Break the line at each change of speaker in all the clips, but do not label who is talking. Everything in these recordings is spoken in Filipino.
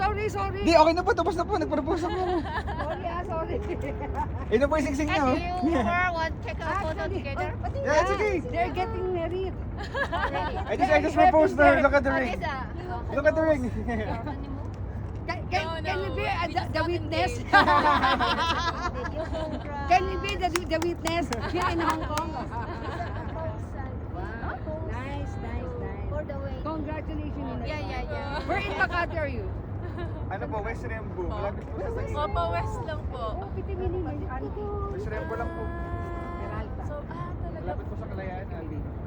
sorry.
Di, okay na po. Tapos na po. Nagpropose na po ako.
Sorry.
Ito po yung singsing niya, oh.
You want take a photo together?
Yeah, it's okay.
They're getting married.
I just proposed to her. Look at the
What
ring.
is that?
Look at the ring.
Can you be the witness?
Congrats.
Can you be the witness here in Hong Kong? Nice.
For the way.
Congratulations.
Yeah.
Where in Makati are you?
Ano po, West Rembo. Malapit po sa Saxon.
Opo, west lang po.
Oh, pitiminin mo yung auntie.
West Rembo lang po.
Peralta.
So, talaga.
Malapit po sa Kalayaan.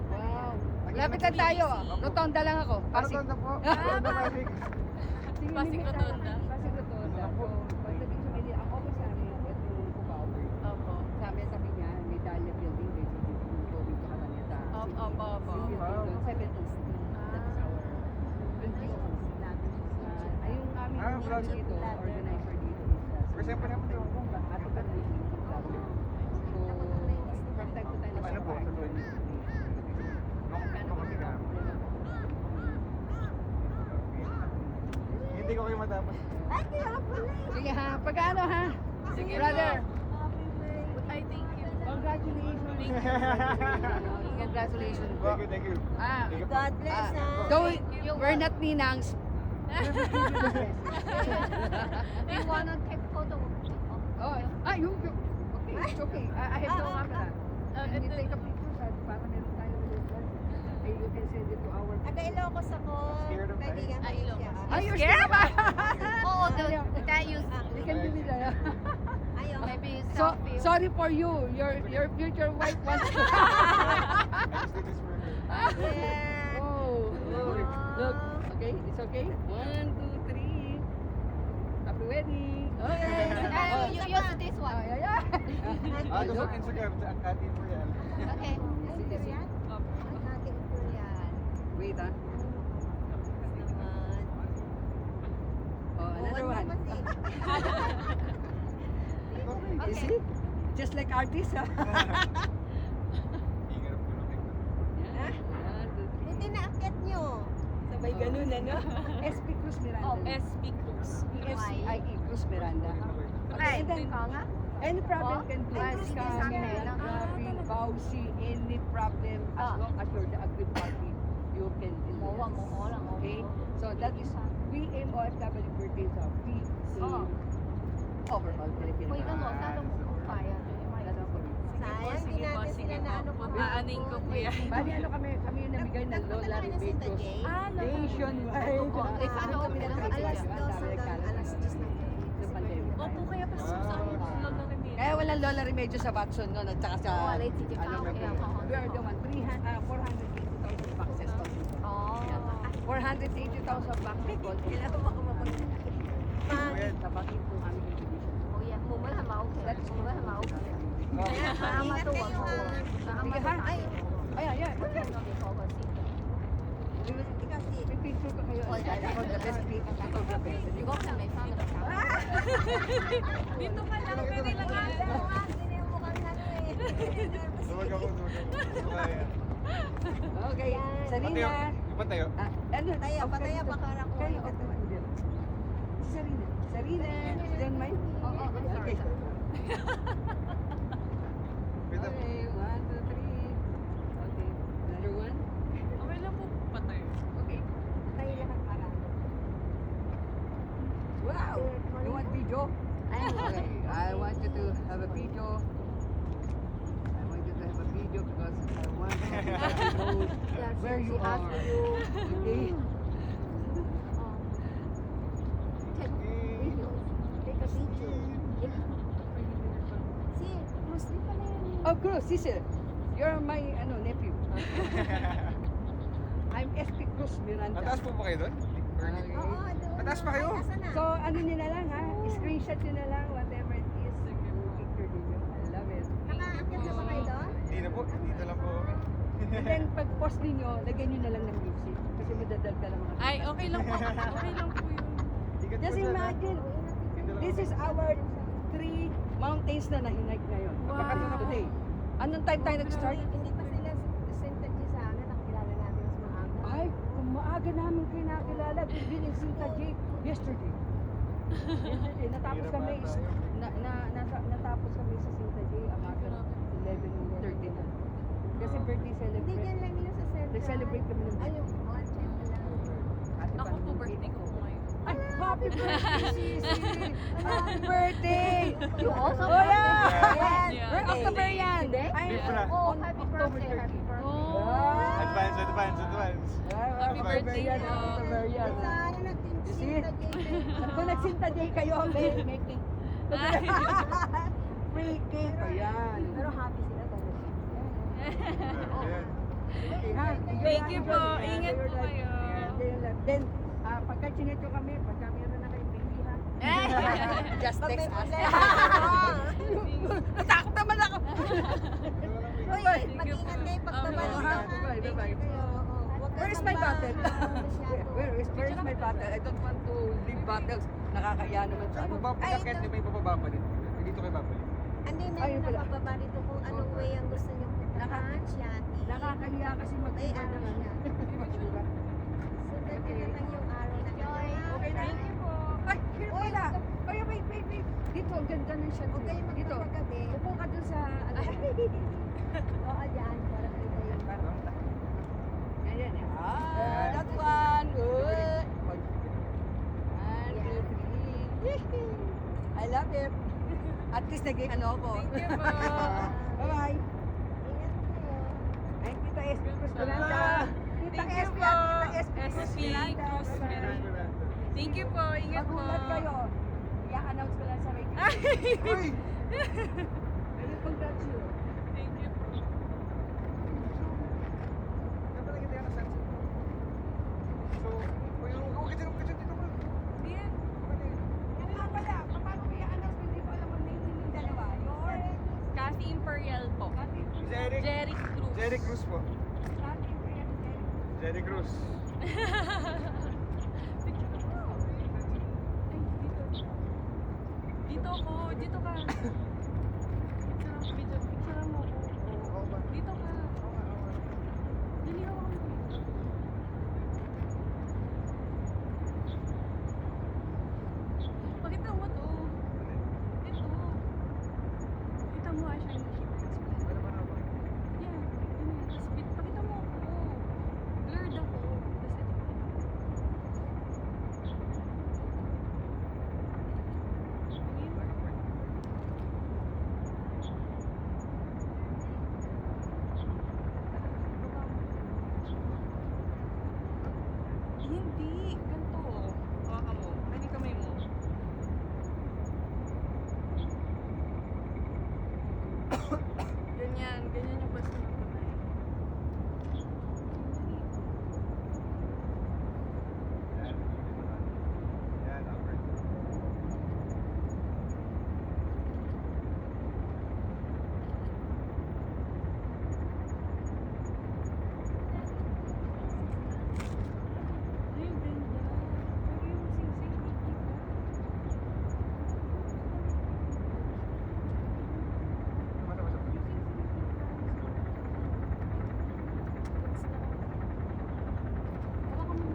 Wow. Lapitan tayo. Rotonda lang ako.
Ano to na po? Ano na magic?
Pasig Rotonda.
Pasig Rotonda. So, pagdating sa Manila, ang office namin, ito yung Cubao.
Opo.
Sabi niya, Medallia Building, they will go into Cabaneta.
Opo.
Yung building doon, 7 to 16. That is our building. Ayun aming
vlog.
dito, organizer dito is
Kasi po naman yung
Ato ka na yung vlog. So, from time to time,
ano po, sa Lord. Nung kami ka. Hindi ko kayo matapos.
sige ha, pagkano ha?
Sige
Brother,
I thank you.
congratulations. Congratulations.
Thank you.
Ah,
Thank you po.
God bless
though we're not ninangs.
Do you wanna take photo?
Oh, okay, it's okay. I have no camera. And you take a picture para meron tayo record. And you can send it to our...
Taga Ilocos ako.
Scared of
Pwede
heights?
yan.
Ilocos.
Ay, you're scared ba?
Oo, that you
You can do it.
ayaw. Maybe
So,
selfie.
sorry for you. Your future wife wants to...
I just did this for her.
Yeah.
Oh, look. Okay, it's okay. 1, 2, 3. Happy wedding. Oh,
You use this one.
yeah.
Ah, gusto ko Instagram sa Ate Imperial.
Okay.
Wait, ah. Oh, another one. You see? Just like artists, ah.
Ingat po na kayo.
Yeah. 1, 2, 3.
Buti na akit nyo.
Sabay ganun, ano? SP Cruz Miranda.
Oh,
SB Cruz.
SIE Cruz Miranda.
Ay,
And then,
nga.
any problem can do.
Ay, sige, sa akin.
Grabbing, Bausi, any problem, as long as you're the agreed party, you can deal with
Wala mo,
it.
wala mo.
Okay? So that is, we aim OFW birthdays of peace
Oh.
overall Filipino.
Uy, gano, saan mo kaya? Sayang, di natin sila na ano pa.
Aaning ko po yan.
Bali, ano kami yung namigay ng Lola Remedios nationwide.
If ano,
Kami
okay lang.
nagbigay,
Alas
ang
2
dami nagkalat
hanggang alas 10
ng pandemic.
Opo, kaya pa sa Lolo Remedios.
Kaya walang Lola Remedios sa Watson noon at saka sa
Oh, late city
ano,
town.
Mercury. We are the one, 480,000 boxes.
Oh.
480,000 boxes. Kailangan baka mapagsin. Tabakin po aming exhibition.
Oh, yeah. Mumala ma-okay.
That's
Mumala ma-okay. Tama
Ingat
to,
kayo,
wag mo.
Sige ha?
Ay,
Ayan.
ikaw si.
May picture ka kayo.
Oh,
Ay, ako the best photographer.
You go sa may family.
Dito ka lang, pwede lang yan.
Duwag ako. Kaya.
Okay, Sarina.
Iba tayo.
Ano?
Pataya, baka ako.
Kayo, Sarina. Sarina, you don't mind?
Oo,
Okay.
Wait up.
Okay, 1, 2, 3. Okay, another one.
Okay lang po patay.
Okay.
Tayo lahat para.
Wow! You want video? Okay, I want you to have a video. I want you to have a video because I want you to know where you are. Okay?
Take video. Take a video. Yeah. See, Muslim pala yan.
Of course, sister. You're my nephew. I'm SP Cruz Miranda.
Mataas po ba kayo doon?
Okay.
doon.
Mataas pa kayo?
So, ano nyo na lang ha? Screenshot nyo na lang, whatever it is. Picture ninyo. I love it.
Nakaakit na ba kayo doon?
Hindi na po. Dito lang po kami.
And then, pag post ninyo, lagyan nyo na lang ng music. Kasi madadagdag ng mga...
Ay, okay lang po. Okay lang po yun.
Ikat po
Just
siya, no?
imagine, this is our 3 mountains na nahinag ngayon.
Wow.
Today. Anong time tayo nag-start?
Hindi pa sila sympathy sa amin. Nakilala natin mas maaga.
Ay, kung maaga namin kayo nakilala, we've been in Sinta J yesterday. Yesterday, natapos
Hirap
kami,
ata yun.
natapos kami sa Sinta Day, amaga 11:30 na. Kasi birthday
Hindi
celebrate.
dyan lang yun sa Central.
Nag-celebrate kami ng
Ay, yung content lang.
Kasi
Ako
paano
po,
yung
birthday ko po ngayon.
Ay, happy birthday, Sisi! Happy birthday!
You also
Oh, yeah!
Yes.
Yeah.
We're October yan! Ay,
Hindi pala.
Oh,
on
happy
October
birthday,
30.
happy birthday.
Yeah.
Advance.
Ay,
Happy birthday
yan,
po.
October yan.
Sana nagtinsinta
See?
Jay.
Kung nagsinta day kayo, may cake. Free cake, ayan.
Pero happy sila talaga.
Ayan.
Okay, ha?
Thank you po.
Enjoy
Ingat
your
po
life.
kayo.
Enjoy your life. Then, pagka chinito kami, pagka meron na kayo baby, ha? Just text us. Natakot naman ako.
Uy, mag-ingat kayo pag tabalik
Okay.
ha.
Bye, bye, bye.
Kayo, oo. Huwag
Where is
kang
my
ba-
bottle?
masyado.
Where is my bottle? I don't want to leave bottles. Nakakaya naman sa
Saan
ano.
mo ba
Ay,
pagkakit?
ito.
May bababa pa din. Dito kayo babalik.
Hindi na
Ayun
yung
pala.
nabababa dito kung anong way ang gusto niyong puntahan. Shati.
Nakakaya kasi mag-iba ng ano. Diba?
Sundan niyo na lang yung araw na Joy.
Okay na.
Thank you po.
Ay, here pala. Ay, wait. Dito, ang ganda ng shot.
Huwag kayo
Dito.
magpapagabi.
Upo ka dun sa, ano.
Oo, dyan. Para kita yung
Yan. That one. Good. 1, 2, 3. I love it. At least naging ano ako.
Thank you po.
Bye-bye.
Ingat kayo.
Ay, Tita SP Cruz Miranda. Tita
Thank you
SP,
po.
Tita SP Cruz
SP
Miranda.
Cruz
Bye-bye.
Miranda. Thank you po. Ingat po.
Magulat kayo. I-announce ko lang sa radio.
Uy!
Congrats you.
Thank you po.
Kaya pala kita yung sunset. So, okay dyan dito ba?
Yan.
Yan nga pala, paano ko i-announce ko? Hindi ko alam ang name yung dalawa. Your...
Cathy Imperial po.
Jeric.
Jerry Cruz.
Jerry Cruz po.
Cathy Imperial.
Jerry Cruz.
Dito ako. Dito ka. Picture mo ako.
Oo ba?
Dito ka. Dali ako. Pakita mo to. Ito. Pakita mo siya yung
Ano ba na ba?
yan. Tapos pakita mo ako. Blurred ako. Tapos ito. Hindi. Ganito. Hawakan mo. Ano yung kamay mo? Ganyan. Ganyan yung basta ng kamay.
Yan. Yan, okay.
Ay, ang ganda. Pero yung sing-sing, hindi ka.
Mata ba sa
Yung sing-sing, hindi ka. Hawakan mo.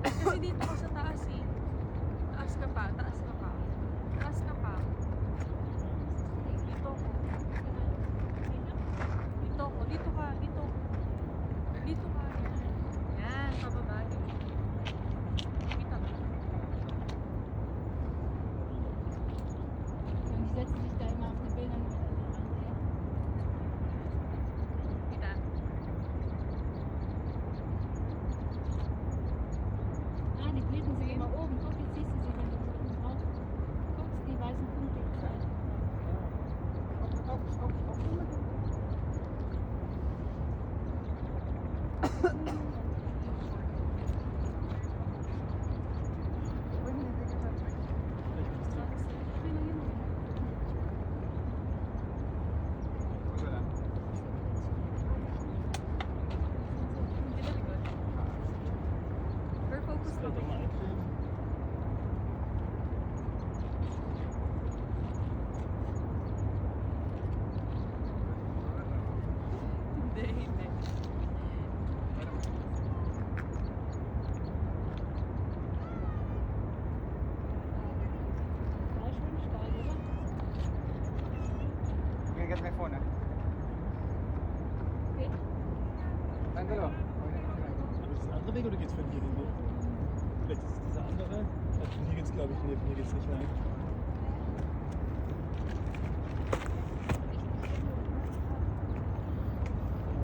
Kasi dito ka sa taas eh. Taas ka pa, taas ka pa. Taas ka pa. Dito ko. Dito ko, dito ka, dito. Dito ka. Yan, pababa. Kita mo.
Und die setzen sich da immer auf die Bilder mit
Kita.
Ah, die Blüten sind immer oben. Guck, jetzt siehst du sie, wenn du so oben drauf guckst, die weißen Punkte.
Okay lang yun.
Wala. habe kein Phone, ne?
Okay.
Dein Dalawa.
Aber ist das ein anderer Weg oder geht's von hier hin? Vielleicht ist es dieser andere. Also von hier geht's glaube ich, nee, von hier geht's nicht rein.